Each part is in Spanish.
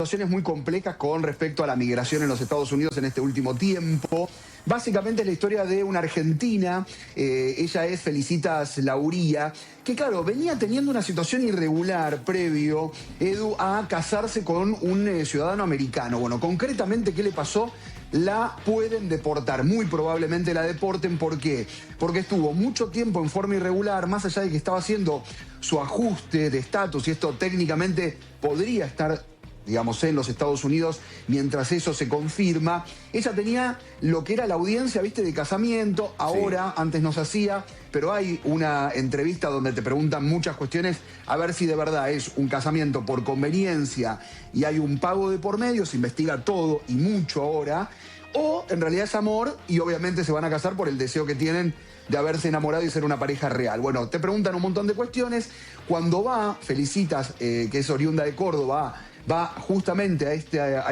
Situaciones muy complejas con respecto a la migración en los Estados Unidos en este último tiempo. Básicamente es la historia de una argentina, ella es Felicitas Lauría, que claro, venía teniendo una situación irregular previo, Edu, a casarse con un ciudadano americano. Bueno, concretamente, ¿qué le pasó? La pueden deportar, muy probablemente la deporten. ¿Por qué? Porque estuvo mucho tiempo en forma irregular, más allá de que estaba haciendo su ajuste de estatus, y esto técnicamente podría estar, digamos, en los Estados Unidos, mientras eso se confirma. Ella tenía lo que era la audiencia, viste, de casamiento, ahora, sí. Antes no se hacía, pero hay una entrevista donde te preguntan muchas cuestiones, a ver si de verdad es un casamiento por conveniencia y hay un pago de por medio, se investiga todo y mucho ahora, o en realidad es amor y obviamente se van a casar por el deseo que tienen de haberse enamorado y ser una pareja real. Bueno, te preguntan un montón de cuestiones. Cuando va, Felicitas, que es oriunda de Córdoba, va justamente a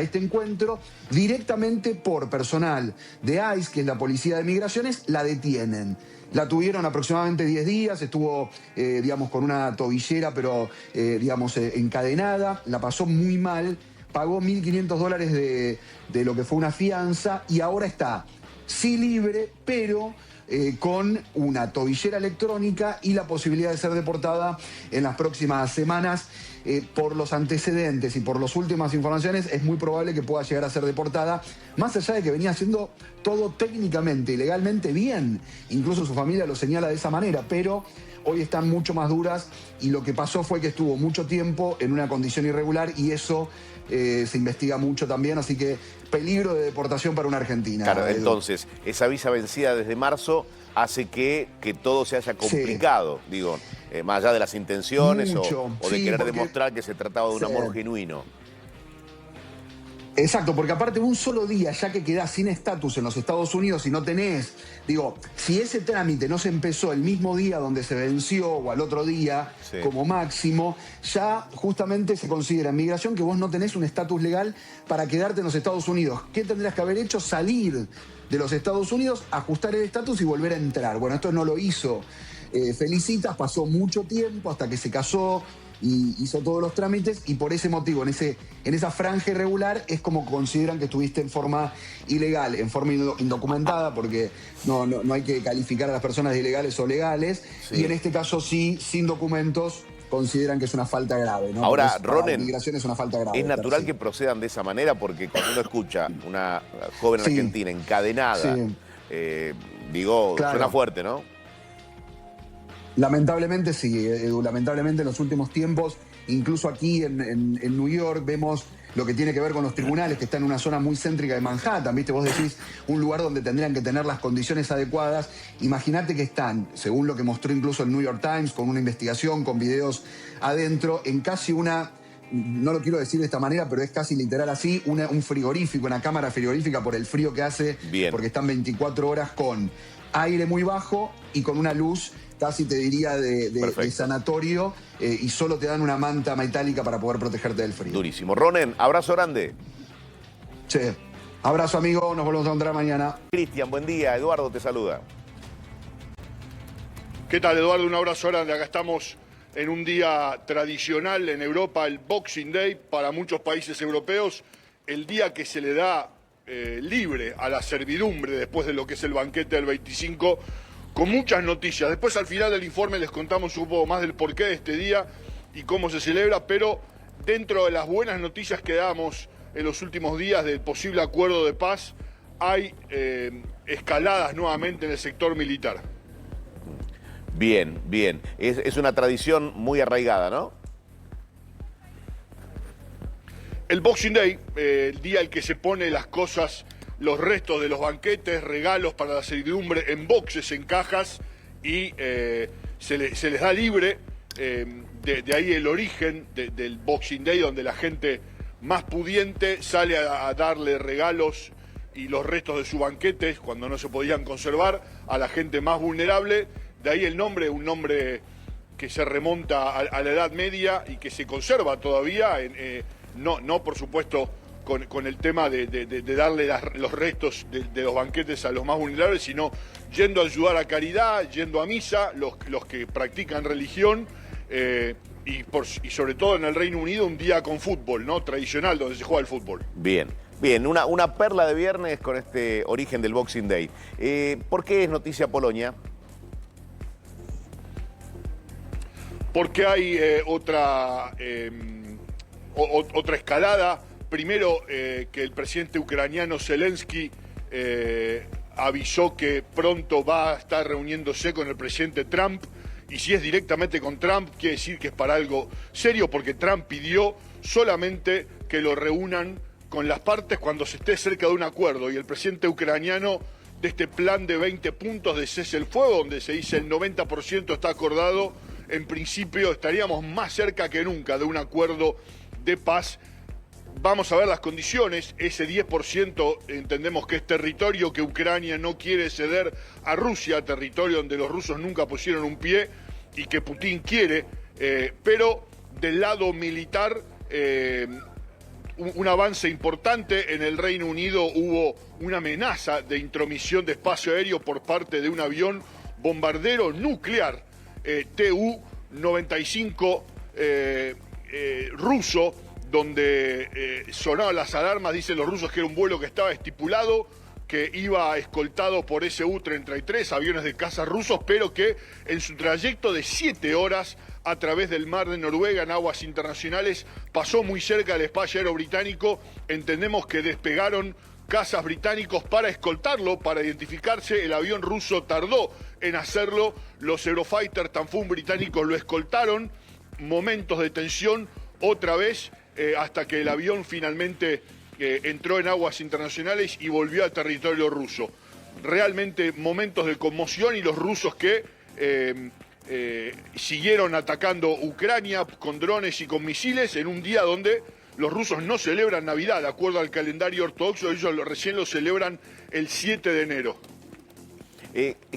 este encuentro, directamente por personal de ICE, que es la Policía de Migraciones, la detienen. La tuvieron aproximadamente 10 días, estuvo, digamos, con una tobillera, pero, digamos, encadenada, la pasó muy mal, pagó $1.500 de lo que fue una fianza y ahora está, sí libre, pero con una tobillera electrónica y la posibilidad de ser deportada en las próximas semanas. Por los antecedentes y por las últimas informaciones, es muy probable que pueda llegar a ser deportada, más allá de que venía haciendo todo técnicamente y legalmente bien. Incluso su familia lo señala de esa manera, pero hoy están mucho más duras y lo que pasó fue que estuvo mucho tiempo en una condición irregular y eso se investiga mucho también, así que peligro de deportación para una argentina. Claro, entonces, esa visa vencida desde marzo hace que todo se haya complicado, sí. Digo, más allá de las intenciones o de querer demostrar que se trataba de un amor genuino. Exacto, porque aparte un solo día, ya que quedás sin estatus en los Estados Unidos y no tenés, digo, si ese trámite no se empezó el mismo día donde se venció o al otro día, sí, como máximo, ya justamente se considera en migración que vos no tenés un estatus legal para quedarte en los Estados Unidos. ¿Qué tendrías que haber hecho? Salir de los Estados Unidos, ajustar el estatus y volver a entrar. Bueno, esto no lo hizo Felicitas, pasó mucho tiempo hasta que se casó y hizo todos los trámites y por ese motivo, en esa franja irregular, es como consideran que estuviste en forma ilegal, en forma indocumentada, porque no hay que calificar a las personas de ilegales o legales, sí. Y en este caso sí, sin documentos, consideran que es una falta grave, ¿no? Ahora, Ronen, migración es una falta grave. Es natural que procedan de esa manera porque cuando uno escucha una joven argentina encadenada, digo, claro, suena fuerte, ¿no? Lamentablemente sí, Edu, lamentablemente en los últimos tiempos, incluso aquí en New York, vemos lo que tiene que ver con los tribunales, que están en una zona muy céntrica de Manhattan, ¿viste? Vos decís, un lugar donde tendrían que tener las condiciones adecuadas. Imagínate que están, según lo que mostró incluso el New York Times, con una investigación, con videos adentro, en casi una, no lo quiero decir de esta manera, pero es casi literal así, un frigorífico, una cámara frigorífica por el frío que hace, porque están 24 horas con aire muy bajo y con una luz casi te diría de sanatorio, y solo te dan una manta metálica para poder protegerte del frío. Durísimo. Ronen, abrazo grande. Che, abrazo amigo, nos volvemos a encontrar mañana. Cristian, buen día. Eduardo te saluda. ¿Qué tal, Eduardo? Un abrazo grande. Acá estamos en un día tradicional en Europa, el Boxing Day, para muchos países europeos, el día que se le da libre a la servidumbre después de lo que es el banquete del 25, con muchas noticias. Después, al final del informe, les contamos un poco más del porqué de este día y cómo se celebra, pero dentro de las buenas noticias que damos en los últimos días del posible acuerdo de paz, hay escaladas nuevamente en el sector militar. Bien, bien. Es una tradición muy arraigada, ¿no? El Boxing Day, el día en que se pone las cosas, los restos de los banquetes, regalos para la servidumbre en boxes, en cajas, y se les da libre. De ahí el origen del Boxing Day, donde la gente más pudiente sale a darle regalos y los restos de sus banquetes, cuando no se podían conservar, a la gente más vulnerable. De ahí el nombre, un nombre que se remonta a la Edad Media y que se conserva todavía, no por supuesto con el tema de darle los restos de los banquetes a los más vulnerables, sino yendo a ayudar a caridad, yendo a misa, los que practican religión, y sobre todo en el Reino Unido un día con fútbol, ¿no? Tradicional, donde se juega el fútbol. Bien, bien, una perla de viernes con este origen del Boxing Day. ¿Por qué es noticia Polonia? Porque hay otra escalada. Primero, que el presidente ucraniano Zelensky avisó que pronto va a estar reuniéndose con el presidente Trump, y si es directamente con Trump, quiere decir que es para algo serio, porque Trump pidió solamente que lo reúnan con las partes cuando se esté cerca de un acuerdo, y el presidente ucraniano, de este plan de 20 puntos de cese el fuego, donde se dice el 90% está acordado, en principio estaríamos más cerca que nunca de un acuerdo de paz. Vamos a ver las condiciones. Ese 10% entendemos que es territorio que Ucrania no quiere ceder a Rusia, territorio donde los rusos nunca pusieron un pie y que Putin quiere, pero del lado militar un avance importante. En el Reino Unido hubo una amenaza de intromisión de espacio aéreo por parte de un avión bombardero nuclear Tu-95 ruso, donde sonaban las alarmas. Dicen los rusos que era un vuelo que estaba estipulado, que iba escoltado por Su-33, aviones de caza rusos, pero que en su trayecto de 7 horas a través del mar de Noruega en aguas internacionales pasó muy cerca del espacio aéreo británico. Entendemos que despegaron cazas británicos para escoltarlo, para identificarse. El avión ruso tardó en hacerlo. Los Eurofighter Typhoon británicos lo escoltaron. Momentos de tensión otra vez, hasta que el avión finalmente entró en aguas internacionales y volvió al territorio ruso. Realmente momentos de conmoción, y los rusos que siguieron atacando Ucrania con drones y con misiles en un día donde los rusos no celebran Navidad, de acuerdo al calendario ortodoxo. Ellos recién lo celebran el 7 de enero.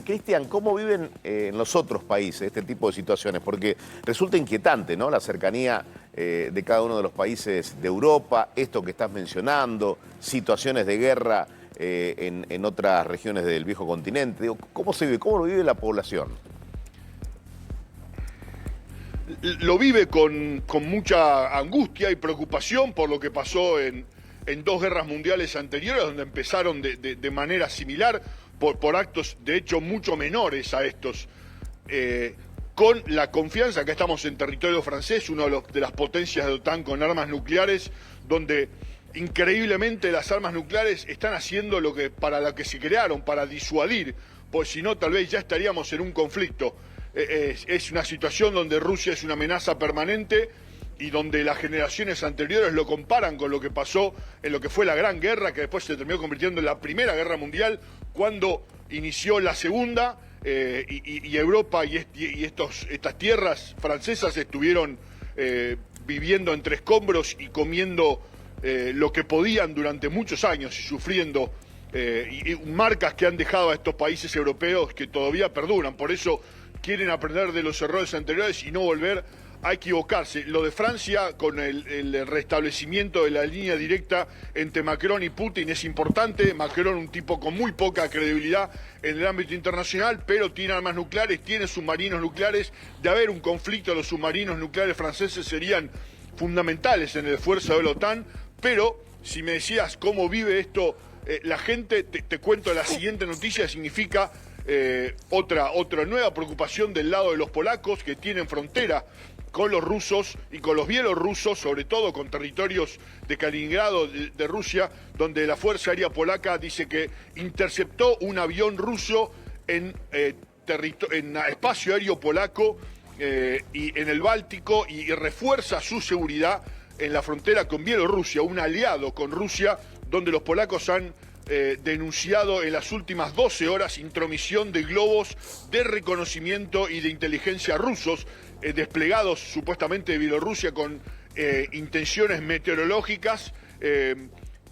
Cristian, ¿cómo viven en los otros países este tipo de situaciones? Porque resulta inquietante, ¿no? La cercanía de cada uno de los países de Europa, esto que estás mencionando, situaciones de guerra en otras regiones del viejo continente. Digo, ¿cómo se vive? ¿Cómo lo vive la población? Lo vive con mucha angustia y preocupación por lo que pasó en 2 guerras mundiales anteriores, donde empezaron de manera similar, por actos de hecho mucho menores a estos, con la confianza que estamos en territorio francés, una de las potencias de OTAN con armas nucleares, donde increíblemente las armas nucleares están haciendo para lo que se crearon, para disuadir, pues si no tal vez ya estaríamos en un conflicto. Es una situación donde Rusia es una amenaza permanente, y donde las generaciones anteriores lo comparan con lo que pasó en lo que fue la Gran Guerra, que después se terminó convirtiendo en la Primera Guerra Mundial, cuando inició la Segunda, y Europa y estas tierras francesas estuvieron viviendo entre escombros y comiendo lo que podían durante muchos años, y sufriendo y marcas que han dejado a estos países europeos que todavía perduran. Por eso quieren aprender de los errores anteriores y no volver a equivocarse. Lo de Francia, con el restablecimiento de la línea directa entre Macron y Putin, es importante. Macron, un tipo con muy poca credibilidad en el ámbito internacional, pero tiene armas nucleares, tiene submarinos nucleares. De haber un conflicto, los submarinos nucleares franceses serían fundamentales en el esfuerzo de la OTAN. Pero si me decías cómo vive esto la gente, te cuento la siguiente noticia. Significa otra nueva preocupación del lado de los polacos, que tienen frontera con los rusos y con los bielorrusos, sobre todo con territorios de Kaliningrado, de Rusia, donde la Fuerza Aérea Polaca dice que interceptó un avión ruso en espacio aéreo polaco y en el Báltico, y refuerza su seguridad en la frontera con Bielorrusia, un aliado con Rusia, donde los polacos han denunciado en las últimas 12 horas intromisión de globos de reconocimiento y de inteligencia rusos, desplegados supuestamente de Bielorrusia con intenciones meteorológicas,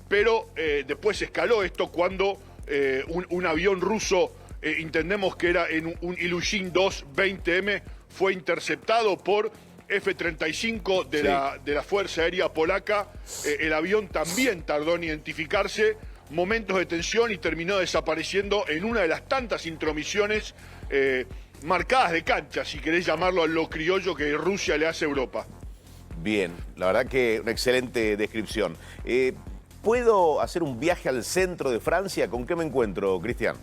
pero después escaló esto cuando un avión ruso, entendemos que era en un Ilyushin 2 20M, fue interceptado por F-35 de la Fuerza Aérea Polaca. El avión también tardó en identificarse, momentos de tensión, y terminó desapareciendo en una de las tantas intromisiones marcadas de cancha, si querés llamarlo a lo criollo que Rusia le hace a Europa. Bien, la verdad que una excelente descripción. ¿Puedo hacer un viaje al centro de Francia? ¿Con qué me encuentro, Cristian?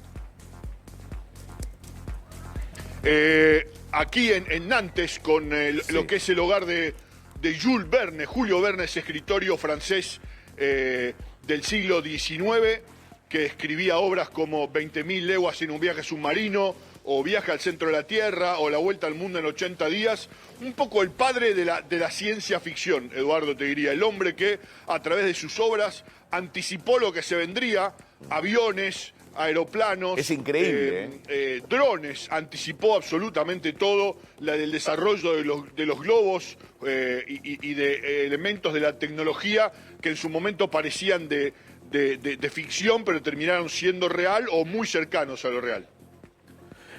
Aquí en Nantes, con lo que es el hogar de Jules Verne. Julio Verne es escritorio francés del siglo XIX, que escribía obras como 20.000 leguas en un viaje submarino, o Viaje al centro de la Tierra, o La vuelta al mundo en 80 días. Un poco el padre de la ciencia ficción, Eduardo, te diría. El hombre que, a través de sus obras, anticipó lo que se vendría, aviones, aeroplanos, es increíble, drones, anticipó absolutamente todo, la del desarrollo de los globos y de elementos de la tecnología que en su momento parecían de ficción, pero terminaron siendo real o muy cercanos a lo real.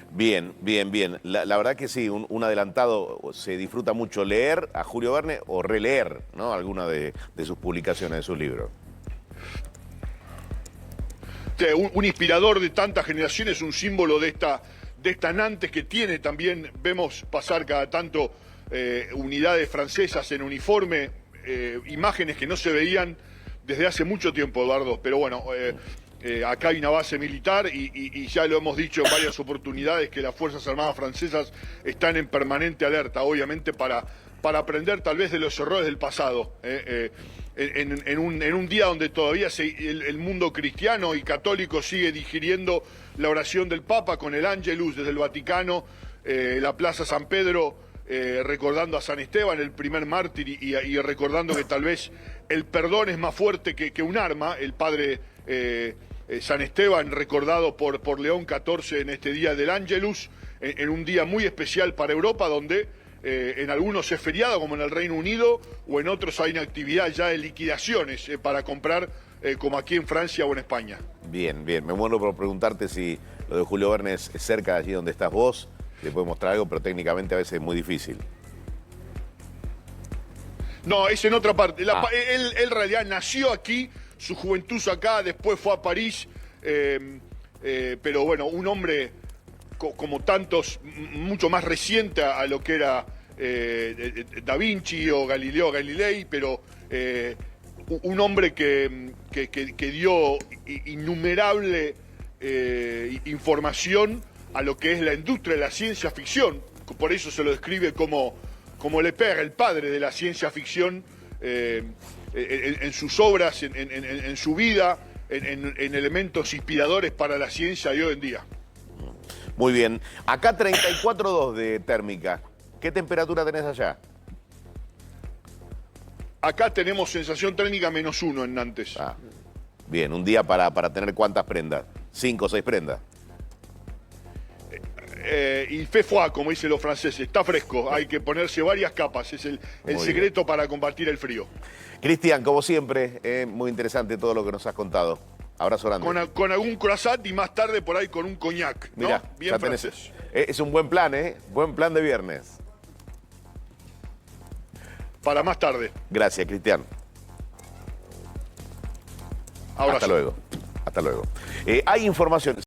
Bien, bien, bien. La verdad que sí, un adelantado. Se disfruta mucho leer a Julio Verne o releer, ¿no?, alguna de sus publicaciones, de sus libros. Un inspirador de tantas generaciones, un símbolo de esta Nantes que tiene también, vemos pasar cada tanto unidades francesas en uniforme, imágenes que no se veían desde hace mucho tiempo, Eduardo, pero bueno, acá hay una base militar y ya lo hemos dicho en varias oportunidades que las Fuerzas Armadas francesas están en permanente alerta, obviamente para aprender tal vez de los errores del pasado. En un día donde todavía el mundo cristiano y católico sigue digiriendo la oración del Papa con el Ángelus desde el Vaticano, la Plaza San Pedro recordando a San Esteban, el primer mártir, y recordando que tal vez el perdón es más fuerte que un arma. El padre San Esteban, recordado por León XIV en este día del Ángelus, en un día muy especial para Europa, donde en algunos es feriado, como en el Reino Unido, o en otros hay una actividad ya de liquidaciones para comprar, como aquí en Francia o en España. Bien, bien. Me muero por preguntarte si lo de Julio Verne es cerca de allí donde estás vos. Le puedo mostrar algo, pero técnicamente a veces es muy difícil. No, es en otra parte. Él en realidad nació aquí, su juventud acá, después fue a París, pero bueno, un hombre como tantos, mucho más reciente a lo que era Da Vinci o Galileo Galilei, pero un hombre que dio innumerable información a lo que es la industria de la ciencia ficción. Por eso se lo describe como Le Père, el padre de la ciencia ficción, en sus obras, en su vida, en elementos inspiradores para la ciencia de hoy en día. Muy bien. Acá 34,2 de térmica. ¿Qué temperatura tenés allá? Acá tenemos sensación térmica -1 en Nantes. Ah, bien, un día para tener ¿cuántas prendas? 5 o 6 prendas. Y fait froid, como dicen los franceses, está fresco, hay que ponerse varias capas, es el secreto para combatir el frío. Cristian, como siempre, muy interesante todo lo que nos has contado. Abrazo grande. Con algún croissant y más tarde por ahí con un coñac, ¿no? Mirá, bien francés. Es un buen plan, ¿eh? Buen plan de viernes. Para más tarde. Gracias, Cristian. Abrazo. Hasta luego. Hasta luego. Hay información.